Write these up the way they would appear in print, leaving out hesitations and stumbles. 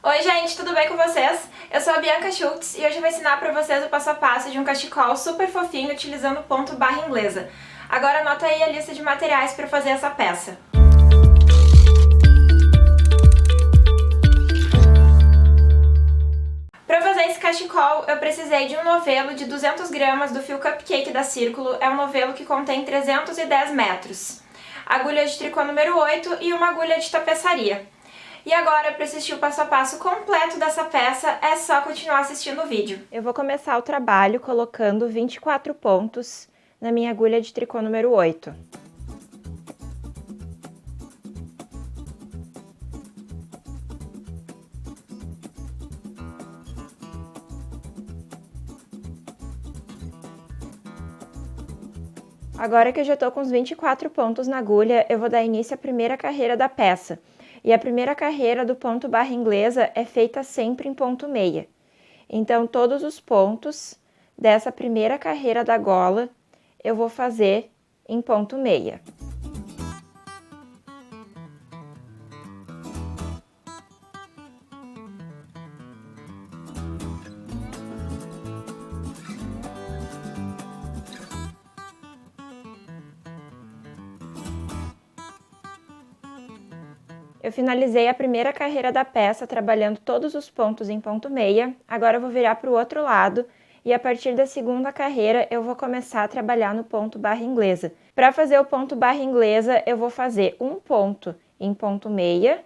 Oi gente, tudo bem com vocês? Eu sou a Bianca Schultz e hoje eu vou ensinar pra vocês o passo a passo de um cachecol super fofinho utilizando o ponto barra inglesa. Agora anota aí a lista de materiais para fazer essa peça. Para fazer esse cachecol eu precisei de um novelo de 200 gramas do fio Cupcake da Círculo, é um novelo que contém 310 metros. Agulha de tricô número 8 e uma agulha de tapeçaria. E agora, para assistir o passo a passo completo dessa peça, é só continuar assistindo o vídeo. Eu vou começar o trabalho colocando 24 pontos na minha agulha de tricô número 8. Agora que eu já estou com os 24 pontos na agulha, eu vou dar início à primeira carreira da peça. E a primeira carreira do ponto barra inglesa é feita sempre em ponto meia. Então, todos os pontos dessa primeira carreira da gola eu vou fazer em ponto meia. Eu finalizei a primeira carreira da peça trabalhando todos os pontos em ponto meia, agora eu vou virar para o outro lado e a partir da segunda carreira eu vou começar a trabalhar no ponto barra inglesa. Para fazer o ponto barra inglesa eu vou fazer um ponto em ponto meia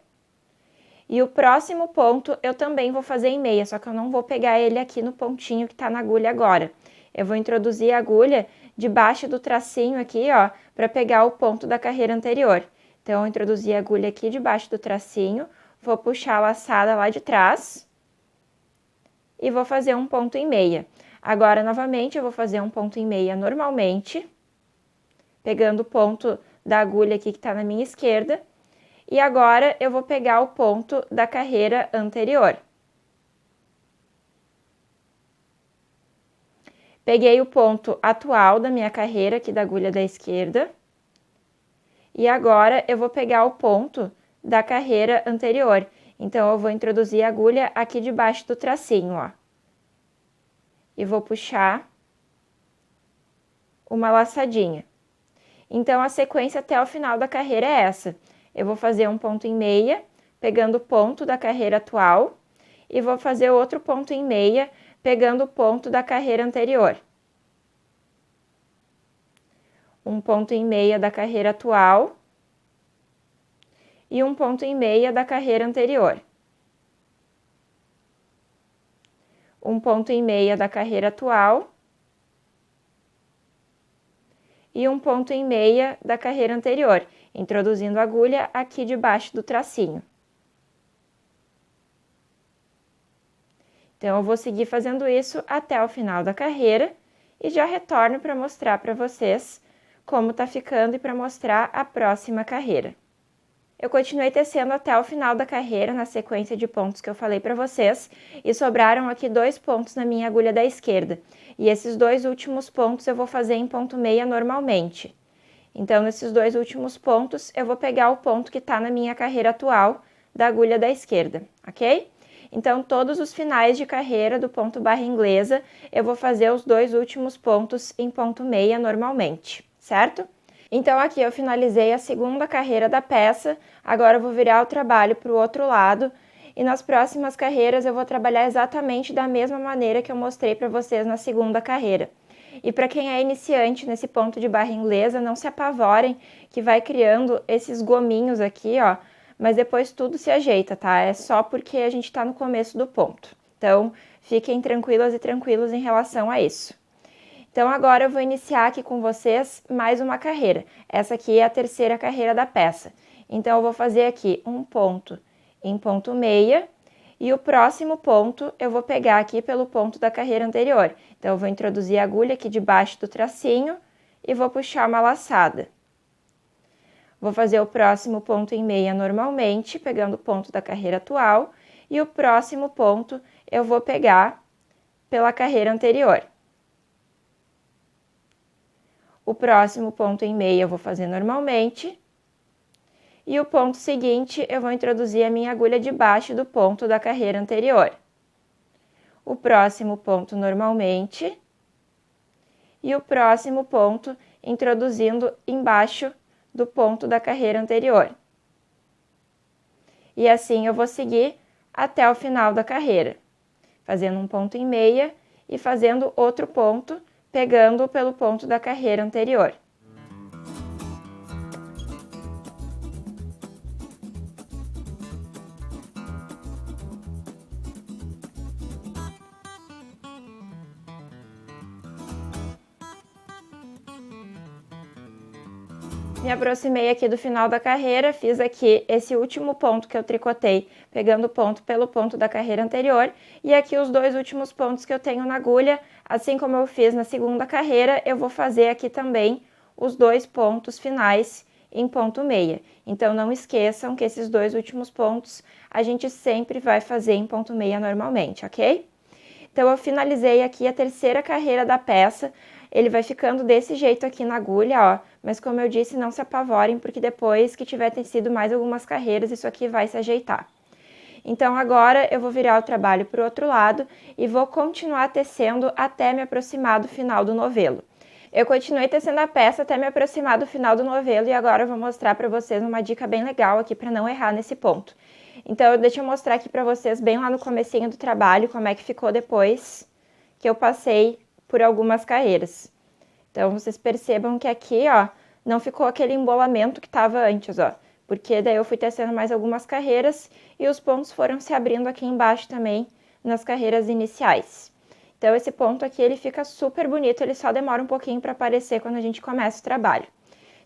e o próximo ponto eu também vou fazer em meia, só que eu não vou pegar ele aqui no pontinho que está na agulha agora. Eu vou introduzir a agulha debaixo do tracinho aqui, ó, para pegar o ponto da carreira anterior. Então, eu introduzi a agulha aqui debaixo do tracinho, vou puxar a laçada lá de trás e vou fazer um ponto em meia. Agora, novamente, eu vou fazer um ponto em meia normalmente, pegando o ponto da agulha aqui que está na minha esquerda, e agora eu vou pegar o ponto da carreira anterior. Peguei o ponto atual da minha carreira aqui da agulha da esquerda, e agora eu vou pegar o ponto da carreira anterior. Então, eu vou introduzir a agulha aqui debaixo do tracinho, ó. E vou puxar uma laçadinha. Então, a sequência até o final da carreira é essa. Eu vou fazer um ponto em meia, pegando o ponto da carreira atual, e vou fazer outro ponto em meia, pegando o ponto da carreira anterior. Um ponto em meia da carreira atual e um ponto em meia da carreira anterior. Um ponto em meia da carreira atual e um ponto em meia da carreira anterior, introduzindo a agulha aqui debaixo do tracinho. Então, eu vou seguir fazendo isso até o final da carreira e já retorno para mostrar para vocês como tá ficando e para mostrar a próxima carreira. Eu continuei tecendo até o final da carreira na sequência de pontos que eu falei para vocês e sobraram aqui 2 pontos na minha agulha da esquerda. E esses 2 últimos pontos eu vou fazer em ponto meia normalmente. Então, nesses 2 últimos pontos, eu vou pegar o ponto que está na minha carreira atual da agulha da esquerda, ok? Então, todos os finais de carreira do ponto barra inglesa, eu vou fazer os 2 últimos pontos em ponto meia normalmente, certo? Então, aqui eu finalizei a segunda carreira da peça, agora eu vou virar o trabalho para o outro lado e nas próximas carreiras eu vou trabalhar exatamente da mesma maneira que eu mostrei para vocês na segunda carreira. E para quem é iniciante nesse ponto de barra inglesa, não se apavorem que vai criando esses gominhos aqui, ó, mas depois tudo se ajeita, tá? É só porque a gente tá no começo do ponto. Então, fiquem tranquilas e tranquilos em relação a isso. Então, agora eu vou iniciar aqui com vocês mais uma carreira. Essa aqui é a terceira carreira da peça. Então, eu vou fazer aqui um ponto em ponto meia e o próximo ponto eu vou pegar aqui pelo ponto da carreira anterior. Então, eu vou introduzir a agulha aqui debaixo do tracinho e vou puxar uma laçada. Vou fazer o próximo ponto em meia normalmente, pegando o ponto da carreira atual, e o próximo ponto eu vou pegar pela carreira anterior. O próximo ponto em meia eu vou fazer normalmente, e o ponto seguinte eu vou introduzir a minha agulha debaixo do ponto da carreira anterior. O próximo ponto normalmente e o próximo ponto introduzindo embaixo do ponto da carreira anterior. E assim eu vou seguir até o final da carreira, fazendo um ponto em meia e fazendo outro ponto, pegando pelo ponto da carreira anterior. Me aproximei aqui do final da carreira, fiz aqui esse último ponto que eu tricotei, pegando o ponto pelo ponto da carreira anterior, e aqui os dois últimos pontos que eu tenho na agulha, assim como eu fiz na segunda carreira, eu vou fazer aqui também os dois pontos finais em ponto meia. Então não esqueçam que esses dois últimos pontos a gente sempre vai fazer em ponto meia normalmente, ok? Então eu finalizei aqui a terceira carreira da peça. Ele vai ficando desse jeito aqui na agulha, ó, mas como eu disse, não se apavorem, porque depois que tiver tecido mais algumas carreiras, isso aqui vai se ajeitar. Então agora eu vou virar o trabalho para o outro lado e vou continuar tecendo até me aproximar do final do novelo. Eu continuei tecendo a peça até me aproximar do final do novelo e agora eu vou mostrar para vocês uma dica bem legal aqui para não errar nesse ponto. Então deixa eu mostrar aqui para vocês bem lá no comecinho do trabalho como é que ficou depois que eu passei por algumas carreiras. Então, vocês percebam que aqui, ó, não ficou aquele embolamento que estava antes, ó, porque daí eu fui tecendo mais algumas carreiras e os pontos foram se abrindo aqui embaixo também nas carreiras iniciais. Então, esse ponto aqui, ele fica super bonito, ele só demora um pouquinho para aparecer quando a gente começa o trabalho.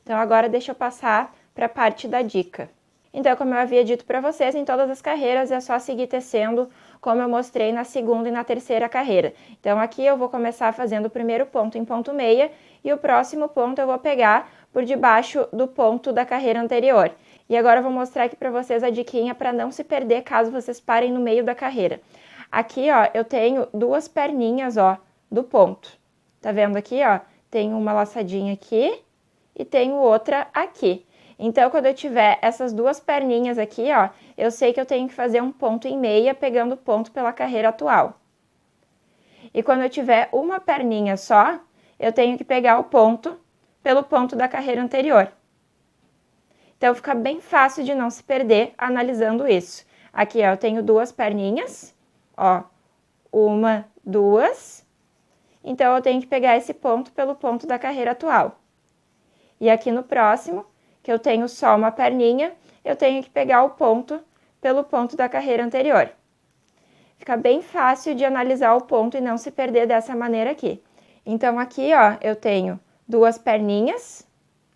Então, agora deixa eu passar para a parte da dica. Então, como eu havia dito para vocês, em todas as carreiras é só seguir tecendo como eu mostrei na segunda e na terceira carreira. Então, aqui eu vou começar fazendo o primeiro ponto em ponto meia e o próximo ponto eu vou pegar por debaixo do ponto da carreira anterior. E agora eu vou mostrar aqui para vocês a diquinha para não se perder caso vocês parem no meio da carreira. Aqui, ó, eu tenho duas perninhas, ó, do ponto. Tá vendo aqui, ó? Tenho uma laçadinha aqui e tenho outra aqui. Então, quando eu tiver essas duas perninhas aqui, ó, eu sei que eu tenho que fazer um ponto em meia pegando o ponto pela carreira atual. E quando eu tiver uma perninha só, eu tenho que pegar o ponto pelo ponto da carreira anterior. Então, fica bem fácil de não se perder analisando isso. Aqui, ó, eu tenho duas perninhas, ó, uma, duas. Então, eu tenho que pegar esse ponto pelo ponto da carreira atual. E aqui no próximo, que eu tenho só uma perninha, eu tenho que pegar o ponto pelo ponto da carreira anterior. Fica bem fácil de analisar o ponto e não se perder dessa maneira aqui. Então, aqui, ó, eu tenho duas perninhas,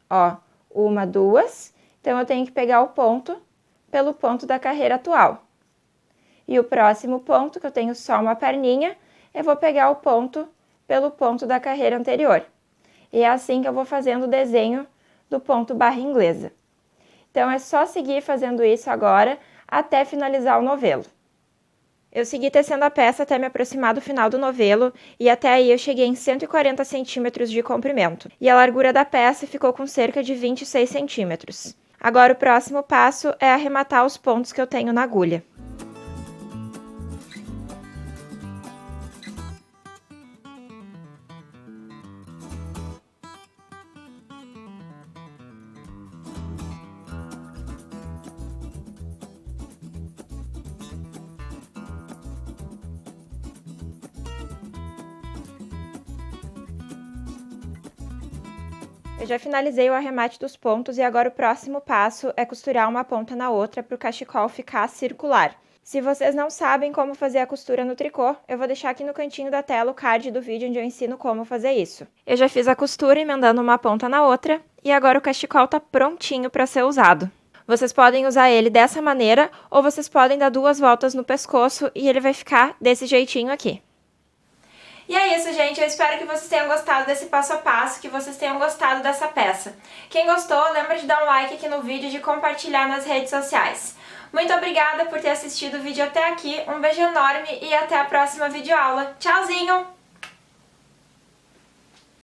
ó, uma, duas. Então, eu tenho que pegar o ponto pelo ponto da carreira atual. E o próximo ponto, que eu tenho só uma perninha, eu vou pegar o ponto pelo ponto da carreira anterior. E é assim que eu vou fazendo o desenho do ponto barra inglesa. Então, é só seguir fazendo isso agora até finalizar o novelo. Eu segui tecendo a peça até me aproximar do final do novelo e até aí eu cheguei em 140 centímetros de comprimento. E a largura da peça ficou com cerca de 26 centímetros. Agora o próximo passo é arrematar os pontos que eu tenho na agulha. Eu já finalizei o arremate dos pontos e agora o próximo passo é costurar uma ponta na outra para o cachecol ficar circular. Se vocês não sabem como fazer a costura no tricô, eu vou deixar aqui no cantinho da tela o card do vídeo onde eu ensino como fazer isso. Eu já fiz a costura emendando uma ponta na outra e agora o cachecol está prontinho para ser usado. Vocês podem usar ele dessa maneira ou vocês podem dar 2 voltas no pescoço e ele vai ficar desse jeitinho aqui. E é isso, gente. Eu espero que vocês tenham gostado desse passo a passo, que vocês tenham gostado dessa peça. Quem gostou, lembra de dar um like aqui no vídeo e de compartilhar nas redes sociais. Muito obrigada por ter assistido o vídeo até aqui, um beijo enorme e até a próxima videoaula. Tchauzinho!